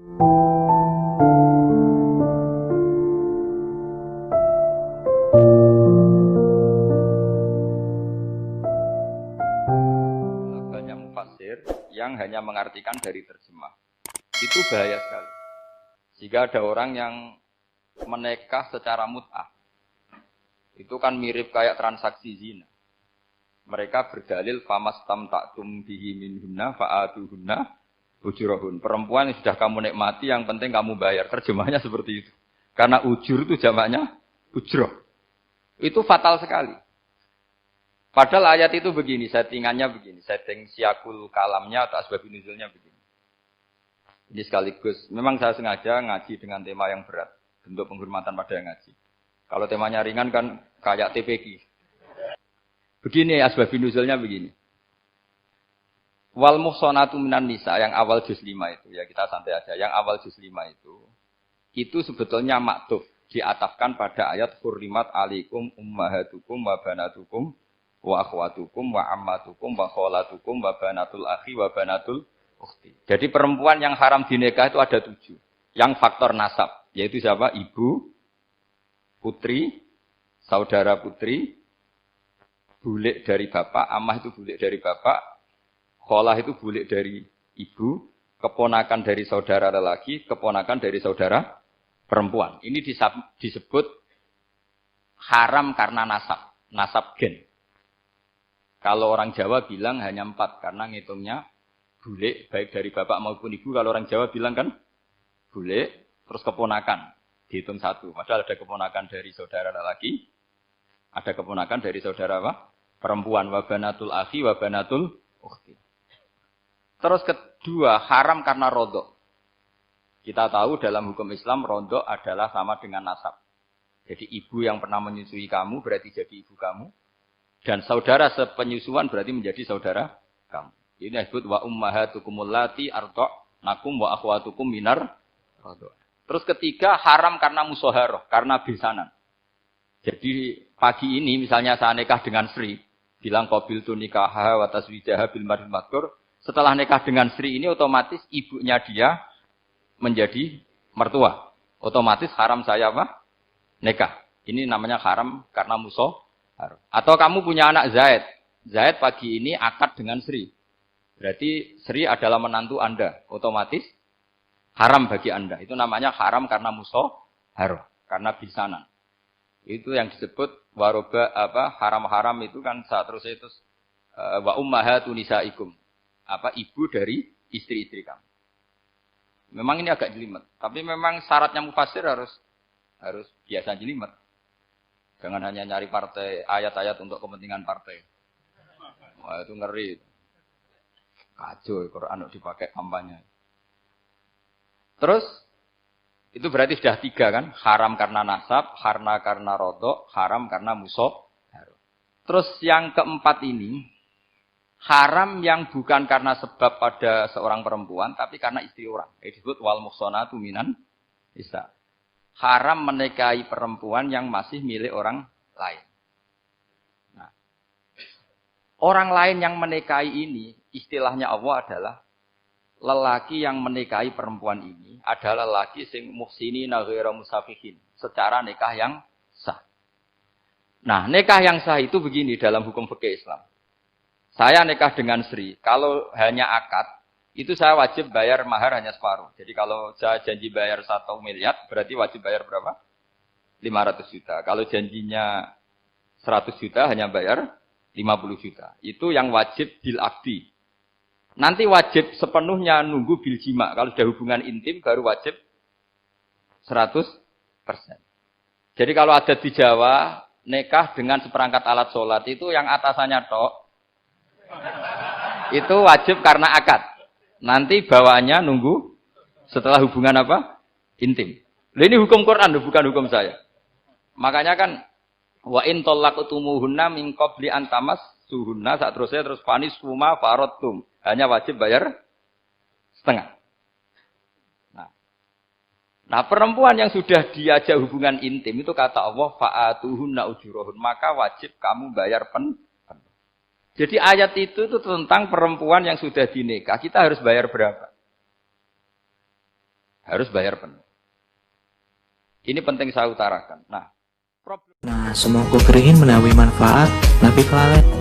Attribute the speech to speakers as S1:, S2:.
S1: Banyak mufassir yang hanya mengartikan dari terjemah. Itu bahaya sekali. Jika ada orang yang menikah secara mut'ah, itu kan mirip kayak transaksi zina. Mereka berdalil famastamta'tum bihi minhunna fa'atuhunna ujurahun. Perempuan yang sudah kamu nikmati, yang penting kamu bayar. Terjemahnya seperti itu. Karena ujur itu jamaknya ujroh. Itu fatal sekali. Padahal ayat itu begini, settingannya begini. Setting siakul kalamnya atau asbabun nuzulnya begini. Ini sekaligus, memang saya sengaja ngaji dengan tema yang berat. Bentuk penghormatan pada yang ngaji. Kalau temanya ringan kan kayak TPQ. Begini asbabun nuzulnya begini. Wal muhsanatu minan nisa yang awal juz 5 itu, ya kita santai aja. Yang awal juz 5 itu sebetulnya maktuf, diatafkan pada ayat hurrimat alaikum ummahatukum wa banatukum wa akhwatukum wa ammatukum wa kholatukum wa banatul akhi wa banatul ukhti. Jadi perempuan yang haram dinikah itu ada 7. Yang faktor nasab, yaitu siapa? Ibu, putri, saudara putri, bulik dari bapak, amah itu bulik dari bapak, kholah itu bulik dari ibu, keponakan dari saudara lelaki, keponakan dari saudara perempuan. Ini disebut haram karena nasab gen. Kalau orang Jawa bilang hanya 4, karena ngitungnya bulik, baik dari bapak maupun ibu. Kalau orang Jawa bilang kan bulik, terus keponakan, dihitung 1. Padahal ada keponakan dari saudara lelaki, ada keponakan dari saudara apa? Perempuan, wabanatul akhi, wabanatul ukhti. Terus kedua, haram karena rodok. Kita tahu dalam hukum Islam, rodok adalah sama dengan nasab. Jadi ibu yang pernah menyusui kamu berarti jadi ibu kamu. Dan saudara sepenyusuan berarti menjadi saudara kamu. Ini disebut wa ummahatukumul lati arda'nakum wa akhwatukum minar rodok. Terus ketiga, haram karena musoharoh, karena besanan. Jadi pagi ini misalnya saya nikah dengan Sri, bilang qabil tu nikaha wa taswijaha bil maril madkur. Setelah nikah dengan Sri ini otomatis ibunya dia menjadi mertua. Otomatis haram saya apa? Nikah. Ini namanya haram karena musoharoh. Atau kamu punya anak Zaid. Zaid pagi ini akad dengan Sri. Berarti Sri adalah menantu Anda. Otomatis haram bagi Anda. Itu namanya haram karena musoharoh, karena bisanan. Itu yang disebut waroba apa haram-haram itu kan saat terus itu wa ummahatu nisaikum. Apa ibu dari istri-istri kamu. Memang ini agak jelimet, tapi memang syaratnya mufassir harus biasa jelimet. Jangan hanya nyari partai ayat-ayat untuk kepentingan partai. Wah, itu ngeri. Kacau Quran dipakai kampanye. Terus itu berarti sudah 3 kan? Haram karena nasab, karena rodok, haram karena musoh. Terus yang keempat ini, haram yang bukan karena sebab pada seorang perempuan, tapi karena istri orang. Itu disebut wal muhsanatu minan nisa. Haram menikahi perempuan yang masih milik orang lain. Nah, orang lain yang menikahi ini, istilahnya Allah adalah lelaki yang menikahi perempuan ini adalah lelaki sing muhsinina ghairu musafihin, secara nikah yang sah. Nah, nikah yang sah itu begini dalam hukum fikih Islam. Saya nikah dengan Sri, kalau hanya akad, itu saya wajib bayar mahar hanya separuh. Jadi kalau saya janji bayar 1 miliar, berarti wajib bayar berapa? 500 juta. Kalau janjinya 100 juta, hanya bayar 50 juta. Itu yang wajib bil akdi. Nanti wajib sepenuhnya nunggu bil jima. Kalau sudah hubungan intim, baru wajib 100%. Jadi kalau ada di Jawa, nikah dengan seperangkat alat sholat, itu yang atasannya tok, itu wajib karena akad. Nanti bawaannya nunggu setelah hubungan apa? Intim. Ini hukum Quran, bukan hukum saya. Makanya kan wa in talaqtumuhunna min qabli an tamassuhunna, saat terusnya terus fanis huma faradtum. Hanya wajib bayar setengah. Nah, perempuan yang sudah diajak hubungan intim itu kata Allah fa'atuhunna ujurahun, maka wajib kamu bayar penuh. Jadi ayat itu tentang perempuan yang sudah dinikah, kita harus bayar berapa? Harus bayar penuh. Ini penting saya utarakan. Nah,
S2: Nah, semoga kerihin menawi manfaat, nabi kelalen.